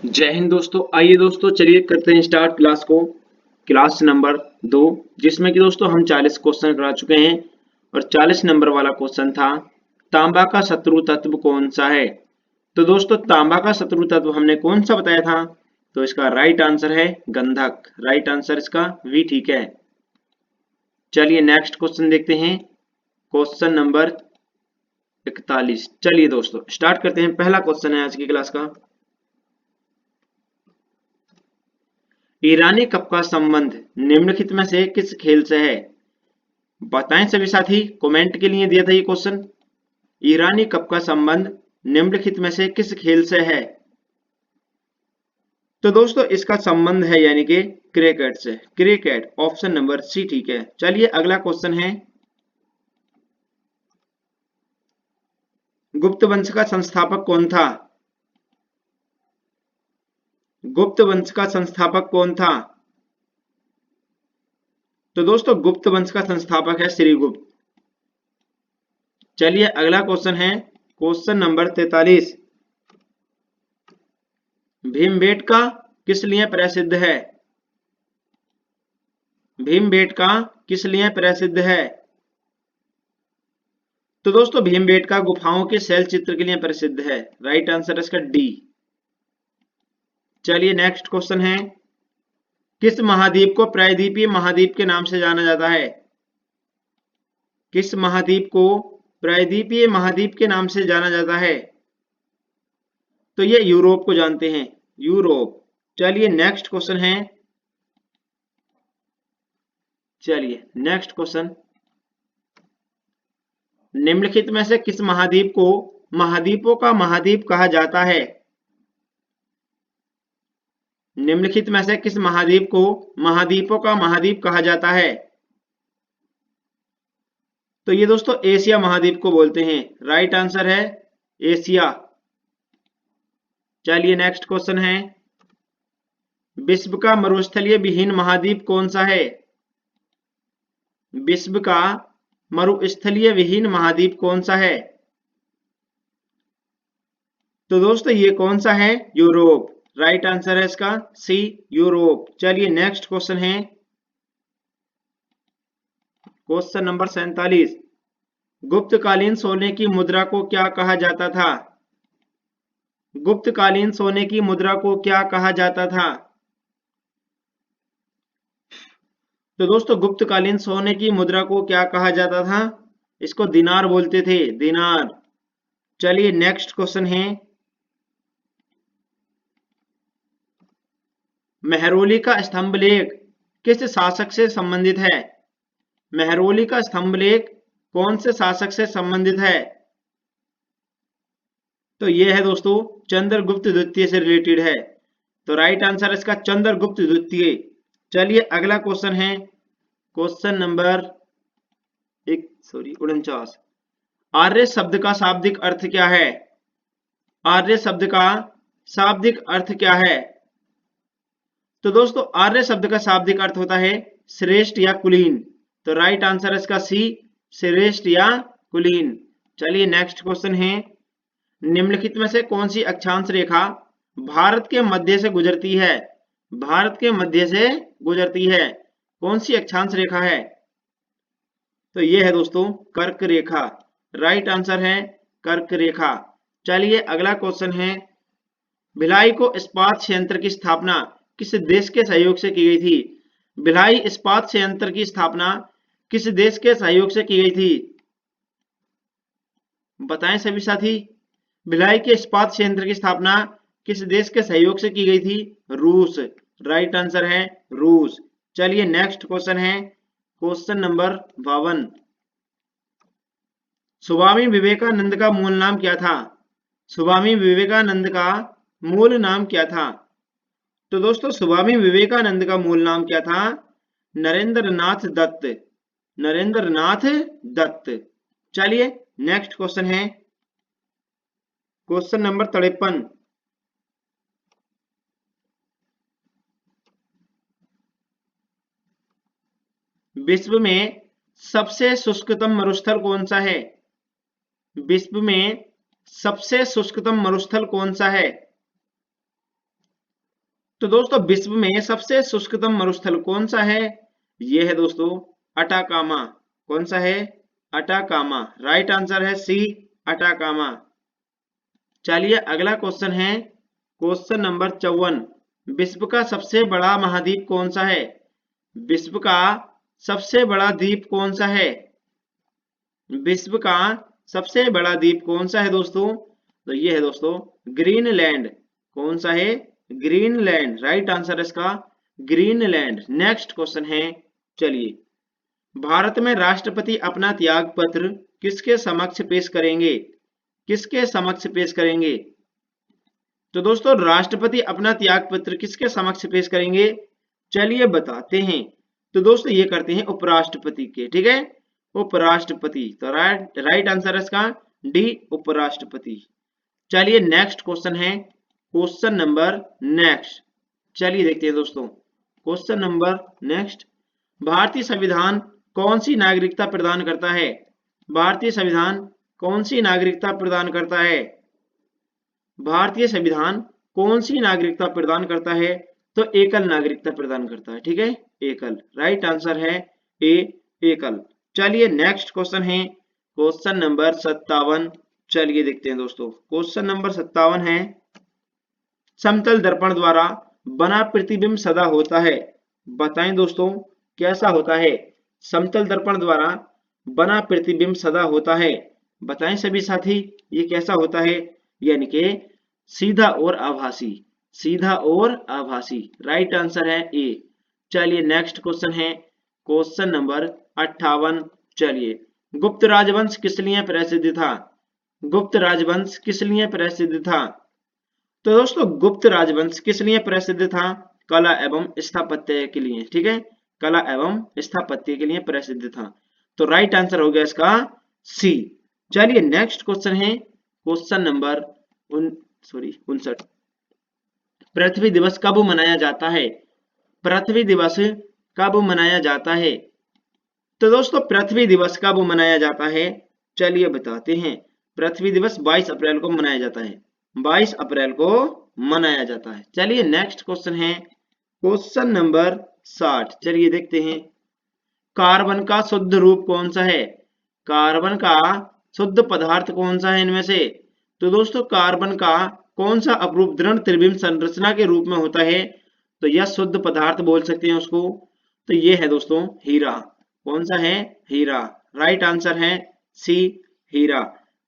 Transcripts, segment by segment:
जय हिंद दोस्तों। आइए दोस्तों, चलिए करते हैं स्टार्ट क्लास को। क्लास नंबर 2, जिसमें कि दोस्तों हम 40 क्वेश्चन करा चुके हैं और 40 नंबर वाला क्वेश्चन था तांबा का शत्रु तत्व कौन सा है। तो दोस्तों तांबा का शत्रु तत्व हमने कौन सा बताया था, तो इसका राइट आंसर है गंधक। राइट आंसर इसका वी ठीक है। चलिए नेक्स्ट क्वेश्चन देखते हैं, क्वेश्चन नंबर 41। चलिए दोस्तों स्टार्ट करते हैं। पहला क्वेश्चन है आज की क्लास का, ईरानी कप का संबंध निम्नलिखित में से किस खेल से है। बताएं सभी साथी, कमेंट के लिए दिया था ये क्वेश्चन। ईरानी कप का संबंध निम्नलिखित में से किस खेल से है। तो दोस्तों इसका संबंध है यानी कि क्रिकेट से। क्रिकेट, ऑप्शन नंबर सी ठीक है। चलिए अगला क्वेश्चन है, गुप्त वंश का संस्थापक कौन था। गुप्त वंश का संस्थापक कौन था। तो दोस्तों गुप्त वंश का संस्थापक है श्रीगुप्त। चलिए अगला क्वेश्चन है, क्वेश्चन नंबर 43। भीमबेटका किस लिए प्रसिद्ध है। भीमबेटका किस लिए प्रसिद्ध है। तो दोस्तों भीमबेटका गुफाओं के शैल चित्र के लिए प्रसिद्ध है। राइट आंसर इसका डी। चलिए नेक्स्ट क्वेश्चन है, किस महाद्वीप को प्रायद्वीपीय महाद्वीप के नाम से जाना जाता है। किस महाद्वीप को प्रायद्वीपीय महाद्वीप के नाम से जाना जाता है। तो ये यूरोप को जानते हैं, यूरोप। चलिए नेक्स्ट क्वेश्चन है, चलिए नेक्स्ट क्वेश्चन, निम्नलिखित में से किस महाद्वीप को महाद्वीपों का महाद्वीप कहा जाता है। निम्नलिखित में से किस महाद्वीप को महाद्वीपों का महाद्वीप कहा जाता है। तो ये दोस्तों एशिया महाद्वीप को बोलते हैं। राइट आंसर है एशिया। चलिए नेक्स्ट क्वेश्चन है, विश्व का मरुस्थलीय विहीन महाद्वीप कौन सा है। विश्व का मरुस्थलीय विहीन महाद्वीप कौन सा है। तो दोस्तों ये कौन सा है, यूरोप। राइट आंसर है इसका सी, यूरोप। चलिए नेक्स्ट क्वेश्चन है, क्वेश्चन नंबर 47। गुप्तकालीन सोने की मुद्रा को क्या कहा जाता था। गुप्तकालीन सोने की मुद्रा को क्या कहा जाता था। तो दोस्तों गुप्तकालीन सोने की मुद्रा को क्या कहा जाता था, इसको दिनार बोलते थे, दिनार। चलिए नेक्स्ट क्वेश्चन है, मेहरौली का स्तंभलेख किस शासक से संबंधित है। मेहरौली का स्तंभलेख कौन से शासक से संबंधित है। तो यह है दोस्तों चंद्रगुप्त द्वितीय से रिलेटेड है। तो राइट आंसर इसका चंद्रगुप्त द्वितीय। चलिए अगला क्वेश्चन है, क्वेश्चन नंबर 49। आर्य शब्द का शाब्दिक अर्थ क्या है। आर्य शब्द का शाब्दिक अर्थ क्या है। तो दोस्तों आर्य शब्द का शाब्दिक अर्थ होता है श्रेष्ठ या कुलीन। तो राइट आंसर इसका सी, श्रेष्ठ या कुलीन। चलिए नेक्स्ट क्वेश्चन है, निम्नलिखित में से कौन सी अक्षांश रेखा भारत के मध्य से गुजरती है। भारत के मध्य से गुजरती है, कौन सी अक्षांश रेखा है। तो ये है दोस्तों कर्क रेखा। राइट आंसर है कर्क रेखा। चलिए अगला क्वेश्चन है, भिलाई को इस्पात संयंत्र की स्थापना किस देश के सहयोग से की गई थी। भिलाई इस्पात संयंत्र की स्थापना किस देश के सहयोग से की गई थी। बताएं सभी साथी, भिलाई के इस्पात संयंत्र की स्थापना किस देश के सहयोग से की गई थी, रूस। राइट आंसर है रूस। चलिए नेक्स्ट क्वेश्चन है, क्वेश्चन नंबर 52। स्वामी विवेकानंद का मूल नाम क्या था। स्वामी विवेकानंद का मूल नाम क्या था। तो दोस्तों स्वामी विवेकानंद का मूल नाम क्या था, नरेंद्र नाथ दत्त। नरेंद्र नाथ दत्त। चलिए नेक्स्ट क्वेश्चन है, क्वेश्चन नंबर 53। विश्व में सबसे शुष्कतम मरुस्थल कौन सा है। विश्व में सबसे शुष्कतम मरुस्थल कौन सा है। तो दोस्तों विश्व में सबसे शुष्कतम मरुस्थल कौन सा है? ये है दोस्तों अटाकामा। कौन सा है? अटाकामा। राइट आंसर है सी, अटाकामा। चलिए अगला क्वेश्चन है क्वेश्चन नंबर 54। विश्व का सबसे बड़ा महाद्वीप कौन सा है? विश्व का सबसे बड़ा द्वीप कौन सा है? विश्व का सबसे बड़ा द्वीप कौन सा है दोस्तों? तो ये है दोस्तों ग्रीनलैंड। कौन सा है? ग्रीनलैंड। राइट आंसर है इसका ग्रीनलैंड। नेक्स्ट क्वेश्चन है, चलिए, भारत में राष्ट्रपति अपना त्याग पत्र किसके समक्ष पेश करेंगे? किसके समक्ष पेश करेंगे? तो दोस्तों राष्ट्रपति अपना त्याग पत्र किसके समक्ष पेश करेंगे? चलिए बताते हैं। तो दोस्तों ये करते हैं उपराष्ट्रपति के, ठीक है, उपराष्ट्रपति। तो राइट आंसर है इसका डी, उपराष्ट्रपति। चलिए नेक्स्ट क्वेश्चन है क्वेश्चन नंबर नेक्स्ट। चलिए देखते हैं दोस्तों क्वेश्चन नंबर नेक्स्ट। भारतीय संविधान कौन सी नागरिकता प्रदान करता है? भारतीय संविधान कौन सी नागरिकता प्रदान करता है? भारतीय संविधान कौन सी नागरिकता प्रदान करता है? तो एकल नागरिकता प्रदान करता है, ठीक है, एकल। राइट आंसर है ए, एकल। चलिए नेक्स्ट क्वेश्चन है क्वेश्चन नंबर 57। चलिए देखते हैं दोस्तों क्वेश्चन नंबर 57 है, समतल दर्पण द्वारा बना प्रतिबिंब सदा होता है। बताएं दोस्तों कैसा होता है? समतल दर्पण द्वारा बना प्रतिबिंब सदा होता है। बताएं सभी साथी ये कैसा होता है? यानी कि सीधा और आभासी, सीधा और आभासी। राइट आंसर है ए। चलिए नेक्स्ट क्वेश्चन है क्वेश्चन नंबर 58। चलिए, गुप्त राजवंश किस लिए प्रसिद्ध था? गुप्त राजवंश किस लिए प्रसिद्ध था? तो दोस्तों गुप्त राजवंश किस लिए प्रसिद्ध था? कला एवं स्थापत्य के लिए, ठीक है, कला एवं स्थापत्य के लिए प्रसिद्ध था। तो राइट आंसर हो गया इसका सी। चलिए नेक्स्ट क्वेश्चन है क्वेश्चन नंबर 59। पृथ्वी दिवस कब मनाया जाता है? पृथ्वी दिवस कब मनाया जाता है? तो दोस्तों पृथ्वी दिवस कब मनाया जाता है? चलिए बताते हैं। पृथ्वी दिवस 22 अप्रैल को मनाया जाता है। 22 अप्रैल को मनाया जाता है। चलिए नेक्स्ट क्वेश्चन है क्वेश्चन नंबर 60। चलिए देखते हैं, कार्बन का शुद्ध रूप कौन सा है? कार्बन का शुद्ध पदार्थ कौन सा है इनमें से? तो दोस्तों कार्बन का कौन सा अपरूप दृढ़ त्रिविम संरचना के रूप में होता है? तो यह शुद्ध पदार्थ बोल सकते हैं उसको। तो ये है दोस्तों हीरा। कौन सा है? हीरा। राइट आंसर है सी, हीरा।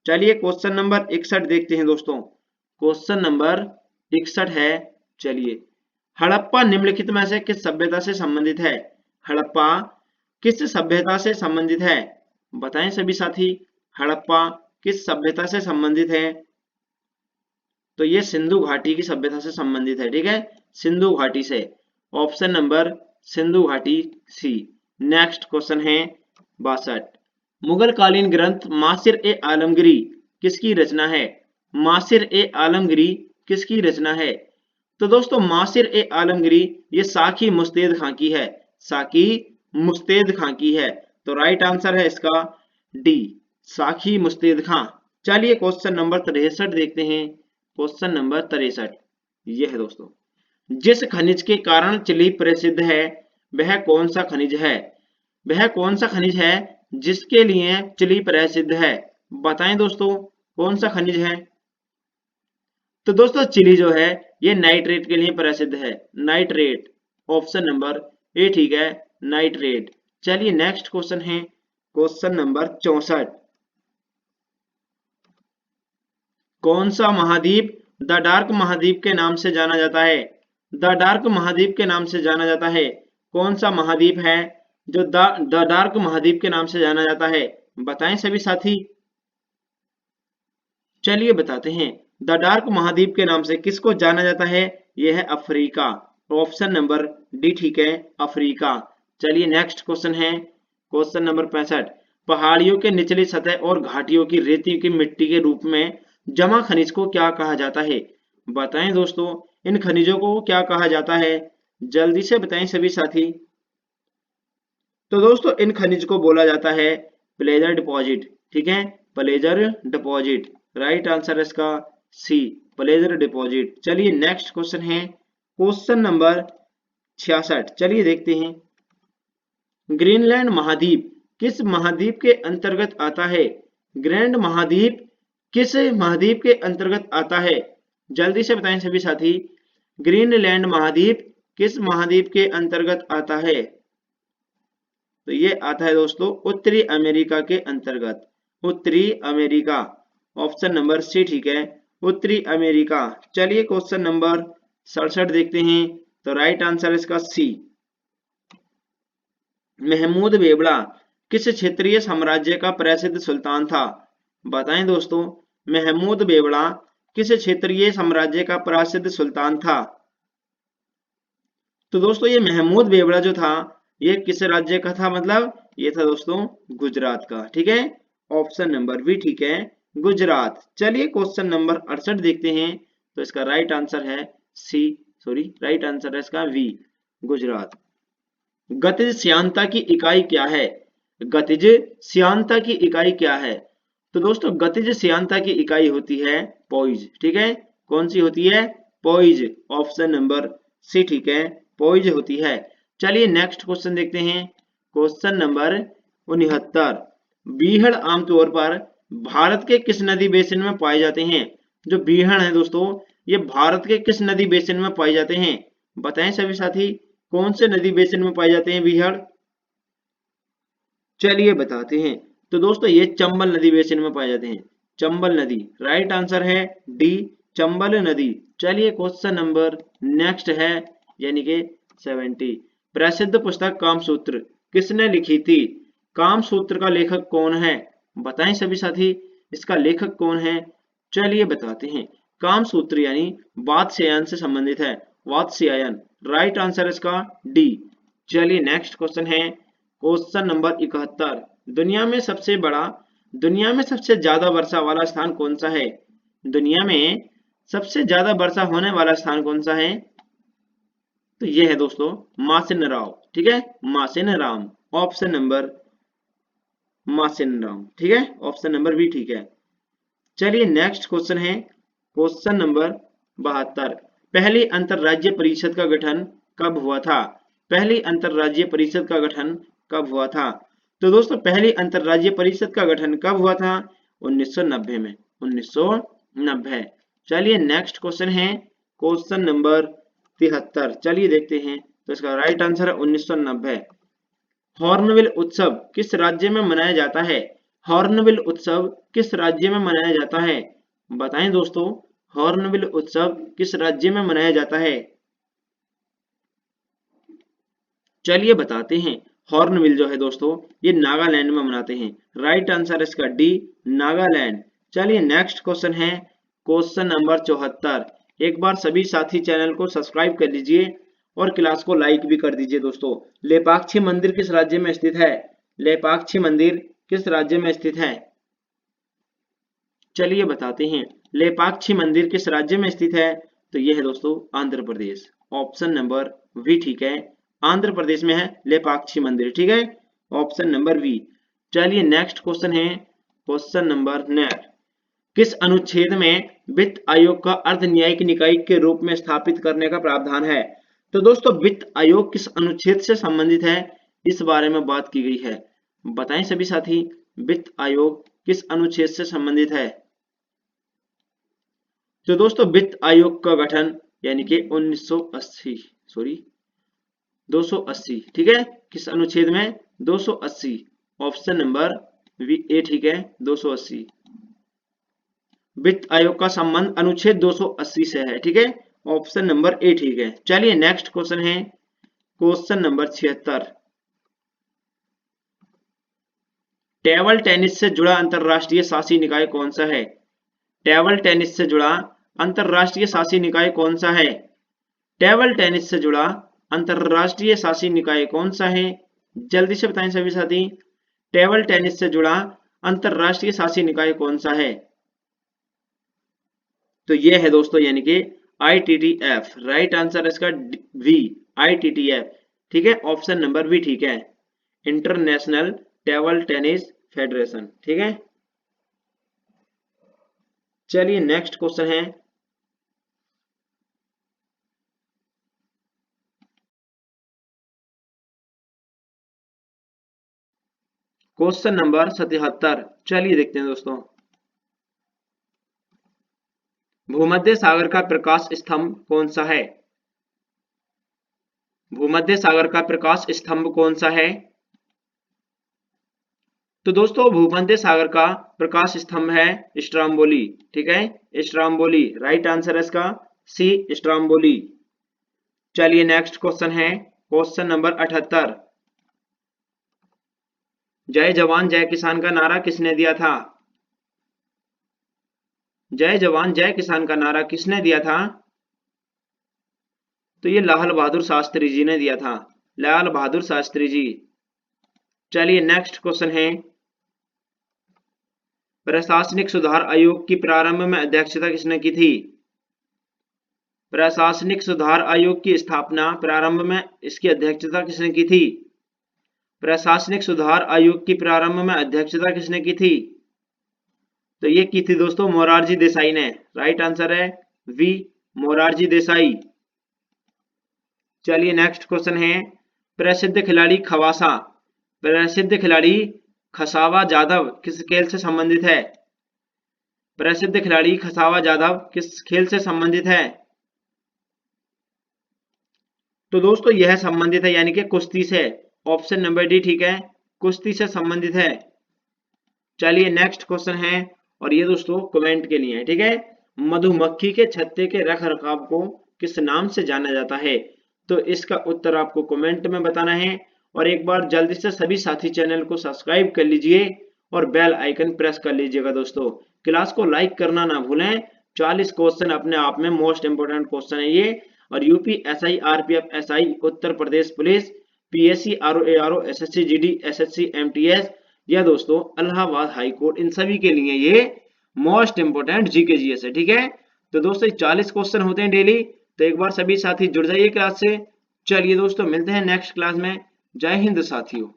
चलिए क्वेश्चन नंबर 61 देखते हैं दोस्तों। क्वेश्चन नंबर 61 है, चलिए, हड़प्पा निम्नलिखित में से किस सभ्यता से संबंधित है? हड़प्पा किस सभ्यता से संबंधित है? बताएं सभी साथी, हड़प्पा किस सभ्यता से संबंधित है? तो ये सिंधु घाटी की सभ्यता से संबंधित है, ठीक है, सिंधु घाटी से। ऑप्शन नंबर सिंधु घाटी सी। नेक्स्ट क्वेश्चन है 62। मुगल कालीन ग्रंथ मासिर ए आलमगीरी किसकी रचना है? मासिर ए आलमगीरी किसकी रचना है? तो दोस्तों मासिर ए आलमगीरी ये साकी मुस्तैद खां की है। साकी मुस्तैद खां की है। तो राइट आंसर है इसका डी, साकी मुस्तैद खां। चलिए क्वेश्चन नंबर 63 देखते हैं। क्वेश्चन नंबर 63 ये है दोस्तों, जिस खनिज के कारण चिली प्रसिद्ध है वह कौन सा खनिज है? वह कौन सा खनिज है जिसके लिए चिली प्रसिद्ध है? बताएं दोस्तों कौन सा खनिज है? तो दोस्तों चिली जो है ये नाइट्रेट के लिए प्रसिद्ध है। नाइट्रेट। ऑप्शन नंबर ए ठीक है, नाइट्रेट। चलिए नेक्स्ट क्वेश्चन है क्वेश्चन नंबर 64। कौन सा महाद्वीप द डार्क महाद्वीप के नाम से जाना जाता है? द डार्क महाद्वीप के नाम से जाना जाता है। कौन सा महाद्वीप है जो द डार्क महाद्वीप के नाम से जाना जाता है? बताएं सभी साथी। चलिए बताते हैं, द डार्क महाद्वीप के नाम से किसको जाना जाता है? यह है अफ्रीका। ऑप्शन नंबर डी ठीक है, अफ्रीका। चलिए नेक्स्ट क्वेश्चन है क्वेश्चन नंबर 65। पहाड़ियों के निचली सतह और घाटियों की रेती की मिट्टी के रूप में जमा खनिज को क्या कहा जाता है? बताएं दोस्तों इन खनिजों को क्या कहा जाता है? जल्दी से बताएं सभी साथी। तो दोस्तों इन खनिज को बोला जाता है प्लेजर डिपॉजिट, ठीक है, प्लेजर डिपॉजिट। राइट आंसर है इसका सी, प्लेजर डिपॉजिट। चलिए नेक्स्ट क्वेश्चन है क्वेश्चन नंबर 66, चलिए देखते हैं। ग्रीनलैंड महाद्वीप किस महाद्वीप के अंतर्गत आता है? ग्रैंड महाद्वीप किस महाद्वीप के अंतर्गत आता है? जल्दी से बताएं सभी साथी। ग्रीनलैंड महाद्वीप किस महाद्वीप के अंतर्गत आता है? तो ये आता है दोस्तों उत्तरी अमेरिका के अंतर्गत। उत्तरी अमेरिका, ऑप्शन नंबर सी ठीक है, उत्तरी अमेरिका। चलिए क्वेश्चन नंबर 67 देखते हैं। तो राइट आंसर इसका सी। महमूद बेवड़ा किस क्षेत्रीय साम्राज्य का प्रसिद्ध सुल्तान था? बताएं दोस्तों, महमूद बेवड़ा किस क्षेत्रीय साम्राज्य का प्रसिद्ध सुल्तान था? तो दोस्तों ये महमूद बेवड़ा जो था ये किस राज्य का था? मतलब ये था दोस्तों गुजरात का। ठीक है, ऑप्शन नंबर बी ठीक है, गुजरात। चलिए क्वेश्चन नंबर 68 देखते हैं। तो इसका राइट आंसर है सी, सॉरी राइट आंसर है इसका वी, गुजरात। गतिज श्यानता की इकाई क्या है? गतिज श्यानता की इकाई क्या है? तो दोस्तों गतिज श्यानता की इकाई होती है पोइज। ठीक है, कौन सी होती है? पोइज, ऑप्शन नंबर सी ठीक है, पोइज होती है। चलिए नेक्स्ट क्वेश्चन देखते हैं। Question number 69। बीहड़ आमतौर पर भारत के किस नदी बेसिन में पाए जाते हैं? जो बीहड़ है दोस्तों ये भारत के किस नदी बेसिन में पाए जाते हैं? बताएं सभी साथी, कौन से नदी बेसिन में पाए जाते हैं बीहड़? चलिए बताते हैं। तो दोस्तों ये चंबल नदी बेसिन में पाए जाते हैं। चंबल नदी, राइट आंसर है डी, चंबल नदी। चलिए क्वेश्चन नंबर नेक्स्ट है यानी कि 70। प्रसिद्ध पुस्तक कामसूत्र किसने लिखी थी? कामसूत्र का लेखक कौन है? बताएं सभी साथी, इसका लेखक कौन है? चलिए बताते हैं। कामसूत्र यानी वात्स्यायन से संबंधित है, वात्स्यायन। राइट आंसर इसका डी। चलिए नेक्स्ट क्वेश्चन है क्वेश्चन नंबर 71। दुनिया में सबसे ज्यादा वर्षा वाला स्थान कौन सा है? दुनिया में सबसे ज्यादा वर्षा होने वाला स्थान कौन सा है? तो ये है दोस्तों मासिनराम। ठीक है, मासिनराम, ऑप्शन नंबर मासिनराम। ठीक है, ऑप्शन नंबर बी ठीक है। चलिए नेक्स्ट क्वेश्चन है क्वेश्चन नंबर 72। पहली अंतरराज्यीय परिषद का गठन कब हुआ था? पहली अंतरराज्यीय परिषद का गठन कब हुआ था? तो दोस्तों पहली अंतरराज्यीय परिषद का गठन कब हुआ था? 1990 में, 1990। चलिए नेक्स्ट क्वेश्चन है क्वेश्चन नंबर 73। चलिए देखते हैं। तो इसका राइट आंसर है 1990। हॉर्नबिल उत्सव किस राज्य में मनाया जाता है? हॉर्नबिल उत्सव किस राज्य में मनाया जाता है? बताएं दोस्तों, हॉर्नबिल उत्सव किस राज्य में मनाया जाता है? चलिए बताते हैं। हॉर्नबिल जो है दोस्तों ये नागालैंड में मनाते हैं। राइट आंसर इसका डी, नागालैंड। चलिए नेक्स्ट क्वेश्चन है क्वेश्चन नंबर 74। एक बार सभी साथी चैनल को सब्सक्राइब कर लीजिए और क्लास को लाइक भी कर दीजिए। दोस्तों लेपाक्षी मंदिर किस राज्य में स्थित है? लेपाक्षी मंदिर किस राज्य में स्थित है? चलिए बताते हैं। लेपाक्षी मंदिर किस राज्य में स्थित है? तो यह है दोस्तों Andhra Pradesh, option number we ठीक है, आंध्र प्रदेश में है लेपाक्षी मंदिर। ठीक है, ऑप्शन नंबर वी। चलिए नेक्स्ट क्वेश्चन है क्वेश्चन नंबर नेक्स्ट। किस अनुच्छेद में वित्त आयोग का अर्ध न्यायिक निकाय के रूप में स्थापित करने का प्रावधान है? तो दोस्तों वित्त आयोग किस अनुच्छेद से संबंधित है, इस बारे में बात की गई है। बताएं सभी साथी, वित्त आयोग किस अनुच्छेद से संबंधित है? तो दोस्तों वित्त आयोग का गठन यानी कि 1980, सॉरी 280। ठीक है, किस अनुच्छेद में? 280, ऑप्शन नंबर ए ठीक है, 280। वित्त आयोग का संबंध अनुच्छेद 280 से है। ठीक है, ऑप्शन नंबर ए ठीक है। चलिए नेक्स्ट क्वेश्चन है क्वेश्चन नंबर 76। टेबल टेनिस से जुड़ा अंतरराष्ट्रीय शासी निकाय कौन सा है? टेबल टेनिस से जुड़ा अंतरराष्ट्रीय शासी निकाय कौन सा है? टेबल टेनिस से जुड़ा अंतरराष्ट्रीय शासी निकाय कौन सा है? जल्दी से बताएं सभी साथी, टेबल टेनिस से जुड़ा अंतरराष्ट्रीय शासी निकाय कौन सा है? तो ये है दोस्तों यानी कि ITTF। राइट आंसर इसका वी, ITTF। ठीक है, ऑप्शन नंबर बी ठीक है, इंटरनेशनल टेबल टेनिस फेडरेशन। ठीक है, चलिए नेक्स्ट क्वेश्चन है क्वेश्चन नंबर 77। चलिए देखते हैं दोस्तों। भूमध्य सागर का प्रकाश स्तंभ कौन सा है? भूमध्य सागर का प्रकाश स्तंभ कौन सा है? तो दोस्तों भूमध्य सागर का प्रकाश स्तंभ है स्ट्रोम्बोली। ठीक है, स्ट्रोम्बोली राइट आंसर है इसका सी, स्ट्रोम्बोली। चलिए नेक्स्ट क्वेश्चन है क्वेश्चन नंबर 78। जय जवान जय किसान का नारा किसने दिया था? जय जवान जय किसान का नारा किसने दिया था? तो ये लाल बहादुर शास्त्री जी ने दिया था, लाल बहादुर शास्त्री जी। चलिए नेक्स्ट क्वेश्चन है, प्रशासनिक सुधार आयोग की प्रारंभ में अध्यक्षता किसने की थी? प्रशासनिक सुधार आयोग की स्थापना प्रारंभ में इसकी अध्यक्षता किसने की थी? प्रशासनिक सुधार आयोग की प्रारंभ में अध्यक्षता किसने की थी? तो ये की थी दोस्तों मोरारजी देसाई ने। राइट आंसर है वी, मोरारजी देसाई। चलिए नेक्स्ट क्वेश्चन है, प्रसिद्ध खिलाड़ी खवासा, प्रसिद्ध खिलाड़ी खसावा जाधव किस खेल से संबंधित है? प्रसिद्ध खिलाड़ी खसावा जाधव किस खेल से संबंधित है? तो दोस्तों यह संबंधित है यानी कि कुश्ती से। ऑप्शन नंबर डी ठीक है, कुश्ती से संबंधित है। चलिए नेक्स्ट क्वेश्चन है और ये दोस्तों कमेंट के लिए है। ठीक है, मधुमक्खी के छत्ते के रख रखाव को किस नाम से जाना जाता है? तो इसका उत्तर आपको कमेंट में बताना है। और एक बार जल्दी से सभी साथी चैनल को सब्सक्राइब कर लीजिए और बेल आइकन प्रेस कर लीजिएगा दोस्तों। क्लास को लाइक करना ना भूलें। 40 क्वेश्चन अपने आप में मोस्ट इंपोर्टेंट क्वेश्चन है ये। और UP SI, RPF SI, Uttar Pradesh police, PSC, RO ARO, SSC GD, SSC MTS या दोस्तों इलाहाबाद हाई कोर्ट, इन सभी के लिए ये मोस्ट इंपोर्टेंट जीके जीएस है। ठीक है, तो दोस्तों 40 क्वेश्चन होते हैं डेली, तो एक बार सभी साथी जुड़ जाइए क्लास से। चलिए दोस्तों मिलते हैं नेक्स्ट क्लास में। जय हिंद साथियों।